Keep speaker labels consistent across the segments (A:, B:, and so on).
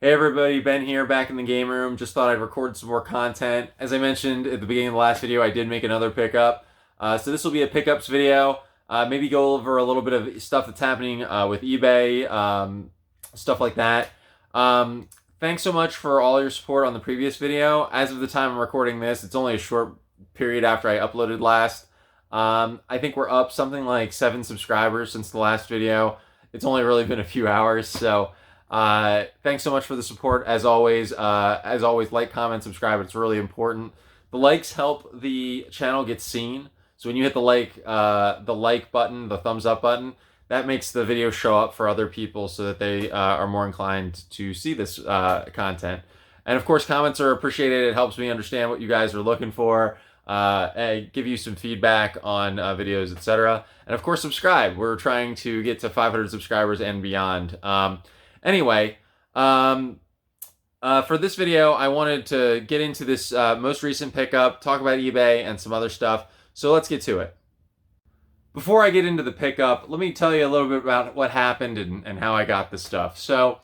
A: Hey everybody, Ben here, back in the game room. Just thought I'd record some more content. As I mentioned at the beginning of the last video, I did make another pickup. So this will be a pickups video. Maybe go over a little bit of stuff that's happening with eBay, stuff like that. Thanks so much for all your support on the previous video. As of the time I'm recording this, it's only a short period after I uploaded last. I think we're up something like 7 subscribers since the last video. It's only really been a few hours, so thanks so much for the support. As always, like, comment, subscribe. It's really important. The likes help the channel get seen. So when you hit the like button, the thumbs up button, that makes the video show up for other people so that they are more inclined to see this content. And of course, comments are appreciated. It helps me understand what you guys are looking for, and give you some feedback on videos, etc. And of course, subscribe. We're trying to get to 500 subscribers and beyond. Anyway, for this video, I wanted to get into this most recent pickup, talk about eBay and some other stuff. So let's get to it. Before I get into the pickup, let me tell you a little bit about what happened and how I got this stuff. So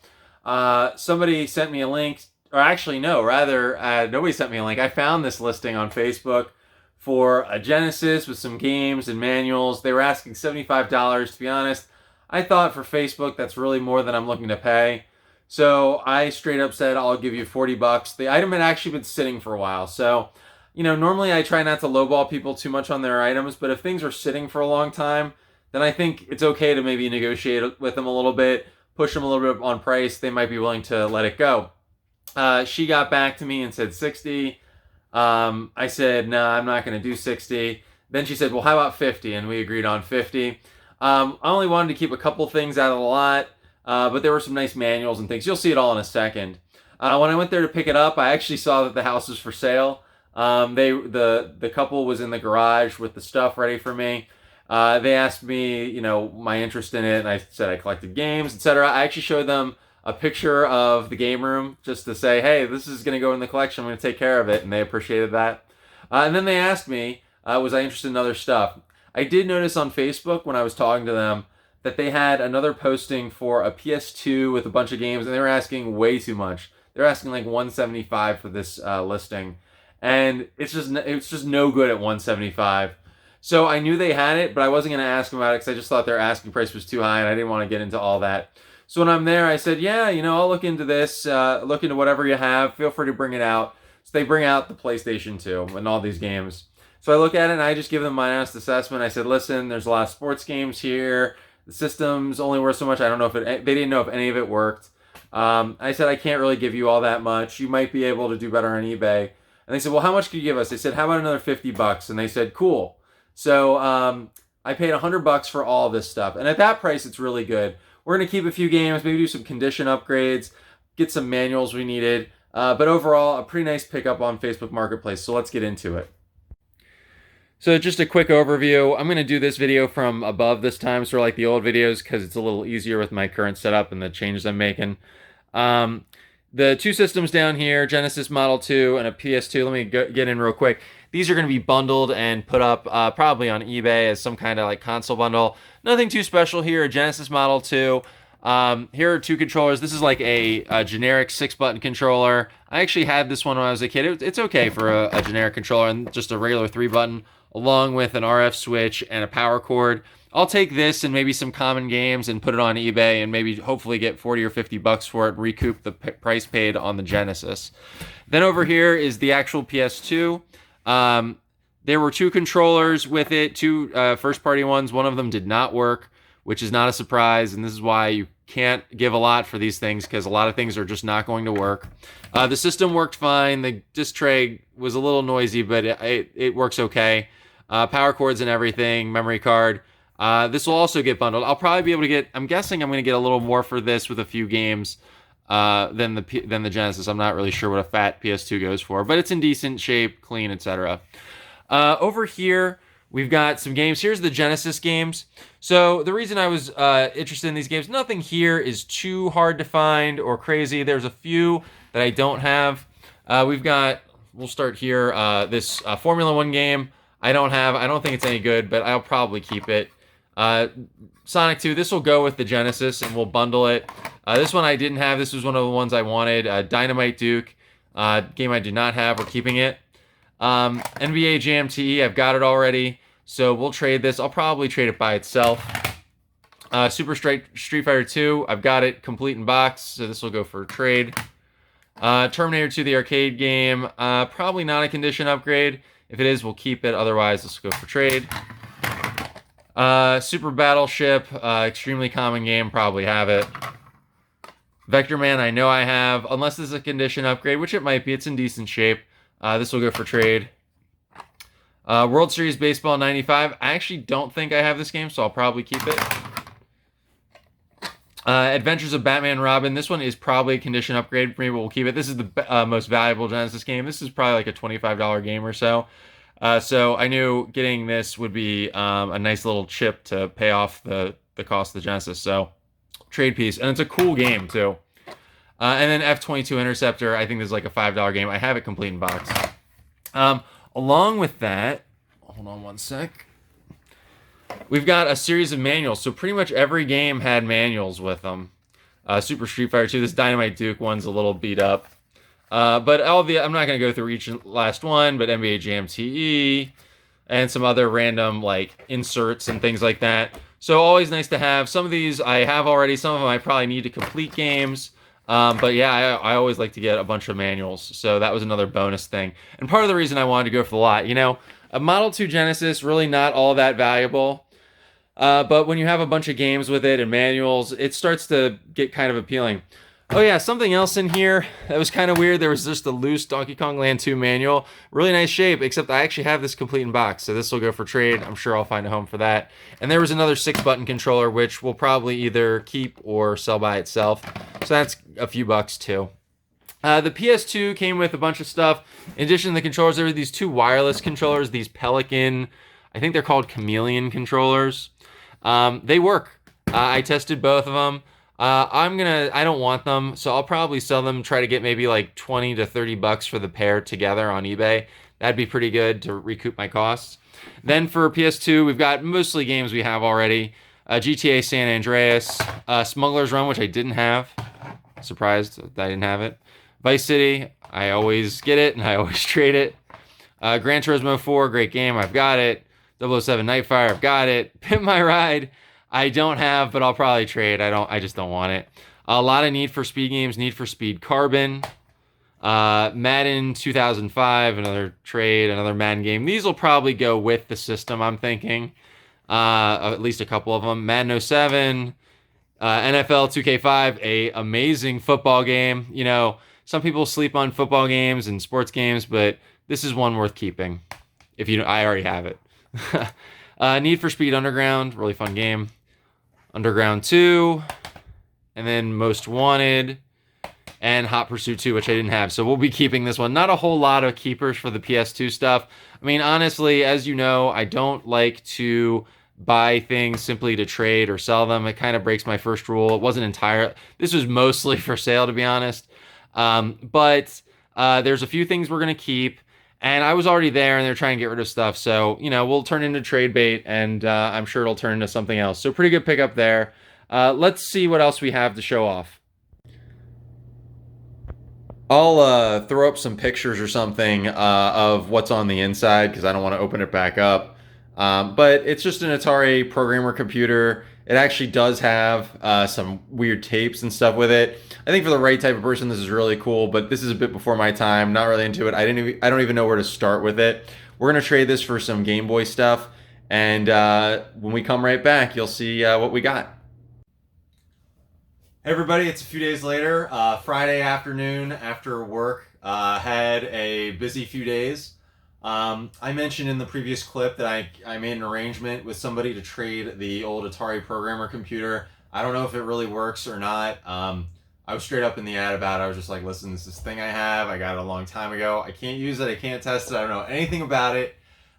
A: somebody sent me a link, or actually no, rather nobody sent me a link. I found this listing on Facebook for a Genesis with some games and manuals. They were asking $75. To be honest, I thought for Facebook that's really more than I'm looking to pay. So I straight up said, I'll give you 40 bucks. The item had actually been sitting for a while. So, you know, normally I try not to lowball people too much on their items, but if things are sitting for a long time, then I think it's okay to maybe negotiate with them a little bit, push them a little bit on price. They might be willing to let it go. She got back to me and said 60. I said, no, I'm not going to do 60. Then she said, well, how about 50? And we agreed on 50. I only wanted to keep a couple things out of the lot, but there were some nice manuals and things. You'll see it all in a second. When I went there to pick it up, I actually saw that the house was for sale. The couple was in the garage with the stuff ready for me. They asked me, you know, my interest in it, and I said I collected games, etc. I actually showed them a picture of the game room just to say, hey, this is going to go in the collection. I'm going to take care of it, and they appreciated that. And then they asked me, was I interested in other stuff? I did notice on Facebook when I was talking to them that they had another posting for a PS2 with a bunch of games, and they were asking way too much. They're asking like $175 for this listing, and it's just no good at $175. So I knew they had it, but I wasn't going to ask them about it because I just thought their asking price was too high, and I didn't want to get into all that. So when I'm there, I said, yeah, you know, I'll look into this, look into whatever you have. Feel free to bring it out. So they bring out the PlayStation 2 and all these games. So I look at it and I just give them my honest assessment. I said, listen, there's a lot of sports games here. The system's only worth so much. I don't know if they didn't know if any of it worked. I said, I can't really give you all that much. You might be able to do better on eBay. And they said, well, how much could you give us? I said, how about another 50 bucks? And they said, cool. So I paid 100 bucks for all of this stuff. And at that price, it's really good. We're going to keep a few games, maybe do some condition upgrades, get some manuals we needed. But overall, a pretty nice pickup on Facebook Marketplace. So let's get into it. So just a quick overview. I'm going to do this video from above this time, sort of like the old videos, because it's a little easier with my current setup and the changes I'm making. The two systems down here, Genesis Model 2 and a PS2, let me get in real quick. These are going to be bundled and put up probably on eBay as some kind of like console bundle. Nothing too special here, a Genesis Model 2. Here are two controllers. This is like a generic 6-button controller. I actually had this one when I was a kid. It's okay for a generic controller and just a regular 3-button, along with an RF switch and a power cord. I'll take this and maybe some common games and put it on eBay and maybe hopefully get 40 or 50 bucks for it, recoup the price paid on the Genesis. Then over here is the actual PS2. There were two controllers with it, two first-party ones. One of them did not work, which is not a surprise, and this is why you can't give a lot for these things, because a lot of things are just not going to work. The system worked fine. The disc tray was a little noisy, but it works okay. Power cords and everything, memory card. This will also get bundled. I'll probably be able to get, I'm guessing I'm going to get a little more for this with a few games than the Genesis. I'm not really sure what a fat PS2 goes for, but it's in decent shape, clean, etc. Over here, we've got some games. Here's the Genesis games. So the reason I was interested in these games, nothing here is too hard to find or crazy. There's a few that I don't have. We'll start here, this Formula 1 game. I don't think it's any good, but I'll probably keep it. Sonic 2, this will go with the Genesis, and we'll bundle it. This one I didn't have. This was one of the ones I wanted. Dynamite Duke, game I did not have. We're keeping it. NBA Jam TE, I've got it already, so we'll trade this. I'll probably trade it by itself. Super Street Fighter 2, I've got it complete in box, so this will go for trade. Terminator 2, the arcade game, probably not a condition upgrade. If it is, we'll keep it. Otherwise, this will go for trade. Super Battleship, extremely common game, probably have it. Vector Man, I know I have, unless this is a condition upgrade, which it might be. It's in decent shape. This will go for trade. World Series Baseball 95, I actually don't think I have this game, so I'll probably keep it. Adventures of Batman and Robin, this one is probably a condition upgrade for me, but we'll keep it. This is the most valuable Genesis game. This is probably like a $25 game or so. So I knew getting this would be a nice little chip to pay off the cost of the Genesis. So trade piece, and it's a cool game too. And then F-22 Interceptor, I think this is like a $5 game. I have it complete in box. Along with that, hold on one sec. We've got a series of manuals. So pretty much every game had manuals with them. Super Street Fighter 2, this Dynamite Duke one's a little beat up. But I'm not going to go through each last one, but NBA Jam TE and some other random like inserts and things like that. So always nice to have. Some of these I have already. Some of them I probably need to complete games. But yeah, I always like to get a bunch of manuals. So that was another bonus thing. And part of the reason I wanted to go for the lot, a Model 2 Genesis, really not all that valuable. But when you have a bunch of games with it and manuals, it starts to get kind of appealing. Oh yeah, something else in here that was kind of weird. There was just a loose Donkey Kong Land 2 manual. Really nice shape, except I actually have this complete in box, so this will go for trade. I'm sure I'll find a home for that. And there was another 6-button controller, which we'll probably either keep or sell by itself. So that's a few bucks too. The PS2 came with a bunch of stuff. In addition to the controllers, there were these 2 wireless controllers, these Pelican, I think they're called Chameleon controllers. They work. I tested both of them. I don't want them, so I'll probably sell them, try to get maybe like 20 to 30 bucks for the pair together on eBay. That'd be pretty good to recoup my costs. Then for PS2, we've got mostly games we have already. GTA San Andreas, Smuggler's Run, which I didn't have. Surprised that I didn't have it. Vice City, I always get it and I always trade it. Gran Turismo 4, great game, I've got it. 007 Nightfire, I've got it. Pimp My Ride, I don't have, but I'll probably trade. I just don't want it. A lot of Need for Speed games. Need for Speed Carbon. Madden 2005, another trade, another Madden game. These will probably go with the system, I'm thinking. At least a couple of them. Madden 07. NFL 2K5, a amazing football game. Some people sleep on football games and sports games, but this is one worth keeping. I already have it. Need for Speed Underground, really fun game. Underground 2, and then Most Wanted, and Hot Pursuit 2, which I didn't have. So we'll be keeping this one. Not a whole lot of keepers for the PS2 stuff. I mean, honestly, as you know, I don't like to buy things simply to trade or sell them. It kind of breaks my first rule. It wasn't this was mostly for sale, to be honest. But there's a few things we're going to keep. And I was already there, and they're trying to get rid of stuff. So, we'll turn into trade bait, and I'm sure it'll turn into something else. So pretty good pickup there. Let's see what else we have to show off. I'll throw up some pictures or something of what's on the inside, because I don't want to open it back up. But it's just an Atari programmer computer. It actually does have some weird tapes and stuff with it. I think for the right type of person, this is really cool, but this is a bit before my time. Not really into it. I don't even know where to start with it. We're gonna trade this for some Game Boy stuff, and when we come right back, you'll see what we got. Hey everybody, it's a few days later. Friday afternoon after work. Had a busy few days. I mentioned in the previous clip that I made an arrangement with somebody to trade the old Atari programmer computer. I don't know if it really works or not. I was straight up in the ad about it. I was just like, listen, this is this thing I have. I got it a long time ago. I can't use it. I can't test it. I don't know anything about it,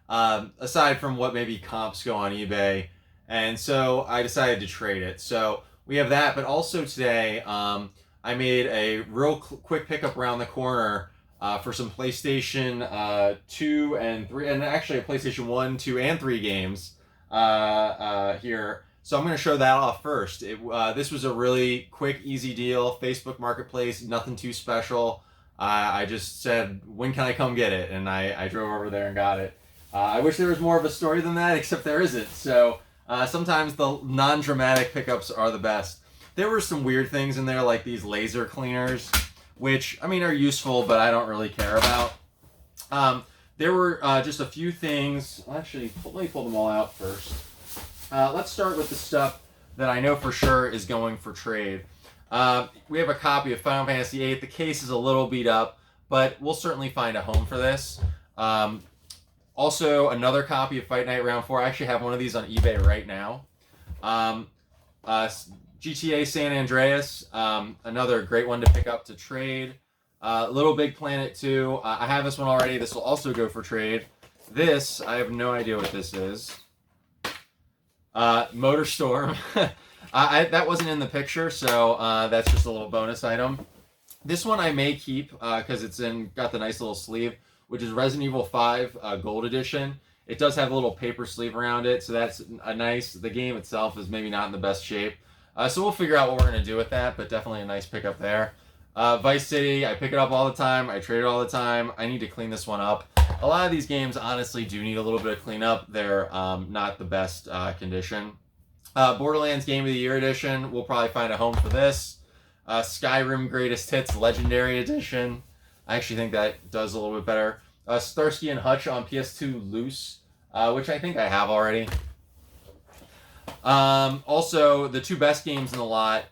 A: aside from what maybe comps go on eBay. And so I decided to trade it. So we have that. But also today, I made a real quick pickup around the corner for some PlayStation 2 and 3, and actually a PlayStation 1, 2, and 3 games. here. So I'm going to show that off first. This was a really quick, easy deal. Facebook Marketplace, nothing too special. I just said, when can I come get it? And I drove over there and got it. I wish there was more of a story than that, except there isn't. So sometimes the non-dramatic pickups are the best. There were some weird things in there, like these laser cleaners, which, I mean, are useful, but I don't really care about. There were just a few things. Actually, let me pull them all out first. Let's start with the stuff that I know for sure is going for trade. We have a copy of Final Fantasy VIII. The case is a little beat up, but we'll certainly find a home for this. Also, another copy of Fight Night Round 4. I actually have one of these on eBay right now. GTA San Andreas, another great one to pick up to trade. Little Big Planet 2. I have this one already. This will also go for trade. This, I have no idea what this is. Motorstorm. That wasn't in the picture, so that's just a little bonus item. This one I may keep because it's got the nice little sleeve, which is Resident Evil 5 Gold Edition. It does have a little paper sleeve around it, so that's a nice. The game itself is maybe not in the best shape. So we'll figure out what we're going to do with that, but definitely a nice pickup there. Vice City, I pick it up all the time. I trade it all the time. I need to clean this one up. A lot of these games honestly do need a little bit of cleanup. They're not the best condition. Borderlands Game of the Year Edition, we'll probably find a home for this. Skyrim Greatest Hits Legendary Edition. I actually think that does a little bit better. Starsky and Hutch on PS2 Loose, which I think I have already. Also, the two best games in the lot,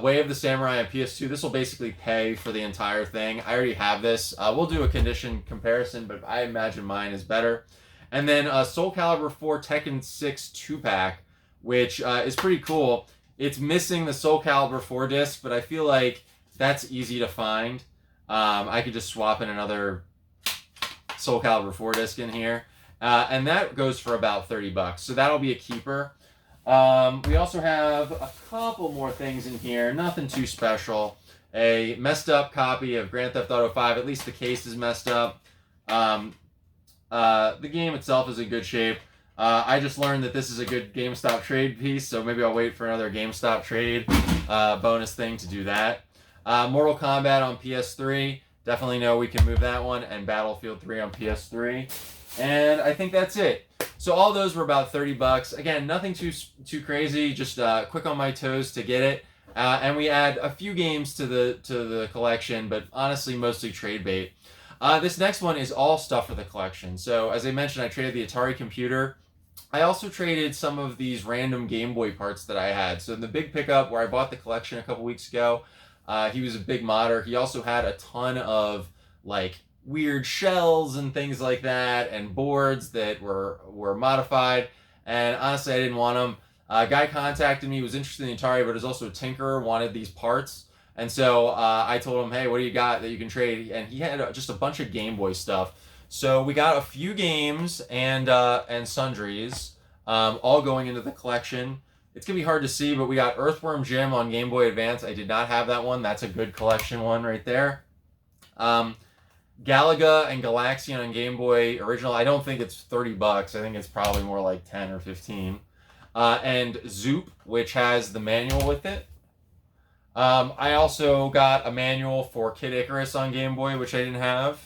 A: Way of the Samurai on PS2. This will basically pay for the entire thing. I already have this. We'll do a condition comparison, but I imagine mine is better. And then Soul Calibur 4 Tekken 6 2-pack, which is pretty cool. It's missing the Soul Calibur 4 disc, but I feel like that's easy to find. I could just swap in another Soul Calibur 4 disc in here. And that goes for about $30. So that'll be a keeper. We also have a couple more things in here. Nothing too special. A messed up copy of Grand Theft Auto 5. At least the case is messed up. The game itself is in good shape. I just learned that this is a good GameStop trade piece, so maybe I'll wait for another GameStop trade bonus thing to do that. Mortal Kombat on PS3. Definitely know we can move that one. And Battlefield 3 on PS3. And I think that's it. So all those were about $30. Again, nothing too crazy. Just quick on my toes to get it. And we add a few games to the collection, but honestly, mostly trade bait. This next one is all stuff for the collection. So as I mentioned, I traded the Atari computer. I also traded some of these random Game Boy parts that I had. So in the big pickup where I bought the collection a couple weeks ago, he was a big modder. He also had a ton of like weird shells and things like that, and boards that were modified. And honestly, I didn't want them. A guy contacted me, was interested in the Atari, but was also a tinkerer, wanted these parts. And so I told him, hey, what do you got that you can trade? And he had just a bunch of Game Boy stuff. So we got a few games and sundries, all going into the collection. It's going to be hard to see, but we got Earthworm Jim on Game Boy Advance. I did not have that one. That's a good collection one right there. Galaga and Galaxian on Game Boy Original. I don't think it's $30. I think it's probably more like 10 or 15. And Zoop, which has the manual with it. I also got a manual for Kid Icarus on Game Boy, which I didn't have.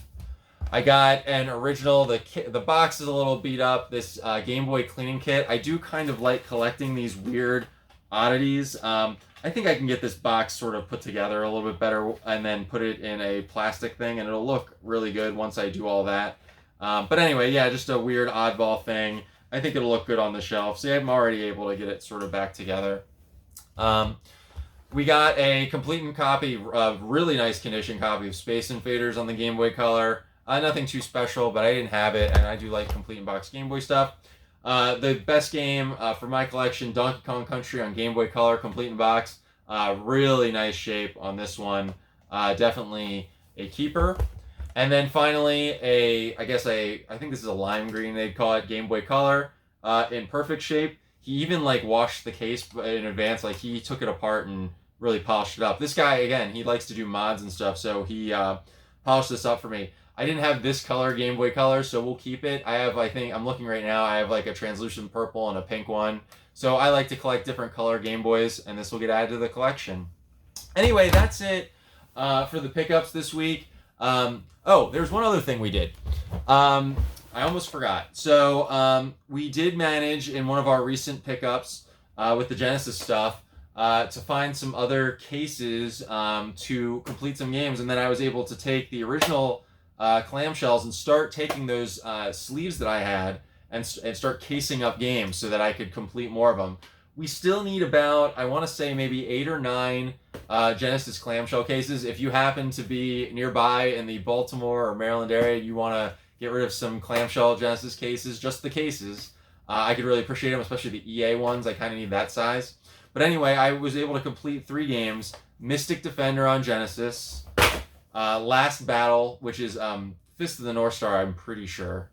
A: I got an original. The box is a little beat up. This Game Boy cleaning kit. I do kind of like collecting these weird oddities. I think I can get this box sort of put together a little bit better and then put it in a plastic thing, and it'll look really good once I do all that. But anyway, yeah, just a weird oddball thing. I think it'll look good on the shelf. See, I'm already able to get it sort of back together. We got a complete copy, really nice condition copy of Space Invaders on the Game Boy Color. Nothing too special, but I didn't have it, and I do like complete in box Game Boy stuff. The best game for my collection, Donkey Kong Country on Game Boy Color, complete in box. Really nice shape on this one. Definitely a keeper. And then finally, I think this is a lime green, they'd call it, Game Boy Color, in perfect shape. He even like washed the case in advance. Like he took it apart and really polished it up. This guy, again, he likes to do mods and stuff, so he polished this up for me. I didn't have this color, Game Boy Color, so we'll keep it. I think, I'm looking right now, I have like a translucent purple and a pink one. So I like to collect different color Game Boys, and this will get added to the collection. Anyway, that's it for the pickups this week. Oh, there's one other thing we did. I almost forgot. So we did manage in one of our recent pickups with the Genesis stuff to find some other cases to complete some games, and then I was able to take the original clamshells and start taking those sleeves that I had and start casing up games so that I could complete more of them. We still need about, I want to say maybe 8 or 9 Genesis clamshell cases. If you happen to be nearby in the Baltimore or Maryland area, you want to get rid of some clamshell Genesis cases, just the cases, I could really appreciate them, especially the EA ones. I kind of need that size. But anyway, I was able to complete 3 games. Mystic Defender on Genesis, Last Battle, which is Fist of the North Star, I'm pretty sure,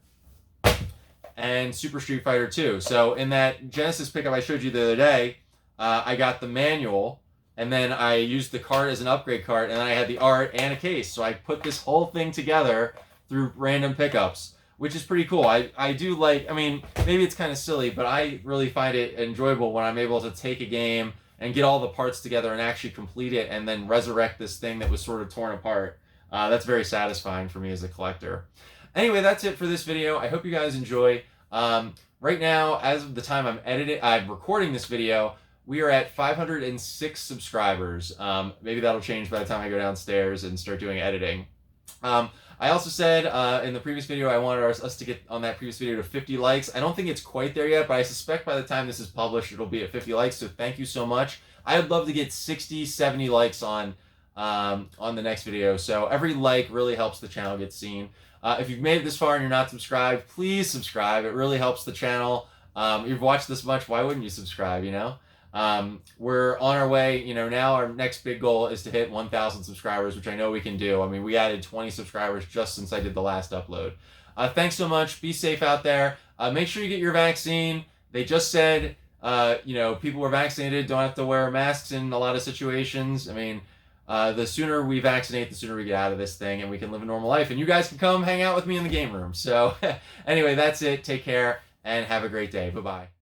A: and Super Street Fighter 2. So in that Genesis pickup I showed you the other day, I got the manual, and then I used the cart as an upgrade cart, and then I had the art and a case. So I put this whole thing together through random pickups, which is pretty cool. I do like, I mean, maybe it's kind of silly, but I really find it enjoyable when I'm able to take a game and get all the parts together and actually complete it and then resurrect this thing that was sort of torn apart. That's very satisfying for me as a collector. Anyway, that's it for this video. I hope you guys enjoy. Right now, as of the time I'm recording this video, we are at 506 subscribers. Maybe that'll change by the time I go downstairs and start doing editing. I also said in the previous video I wanted us to get on that previous video to 50 likes. I don't think it's quite there yet, but I suspect by the time this is published it'll be at 50 likes, so thank you so much. I'd love to get 60, 70 likes on the next video, so every like really helps the channel get seen. If you've made it this far and you're not subscribed, please subscribe. It really helps the channel. You've watched this much, why wouldn't you subscribe, you know? We're on our way, you know, now our next big goal is to hit 1,000 subscribers, which I know we can do. I mean, we added 20 subscribers just since I did the last upload. Thanks so much. Be safe out there. Make sure you get your vaccine. They just said, you know, people who are vaccinated don't have to wear masks in a lot of situations. I mean, the sooner we vaccinate, the sooner we get out of this thing and we can live a normal life. And you guys can come hang out with me in the game room. So anyway, that's it. Take care and have a great day. Bye-bye.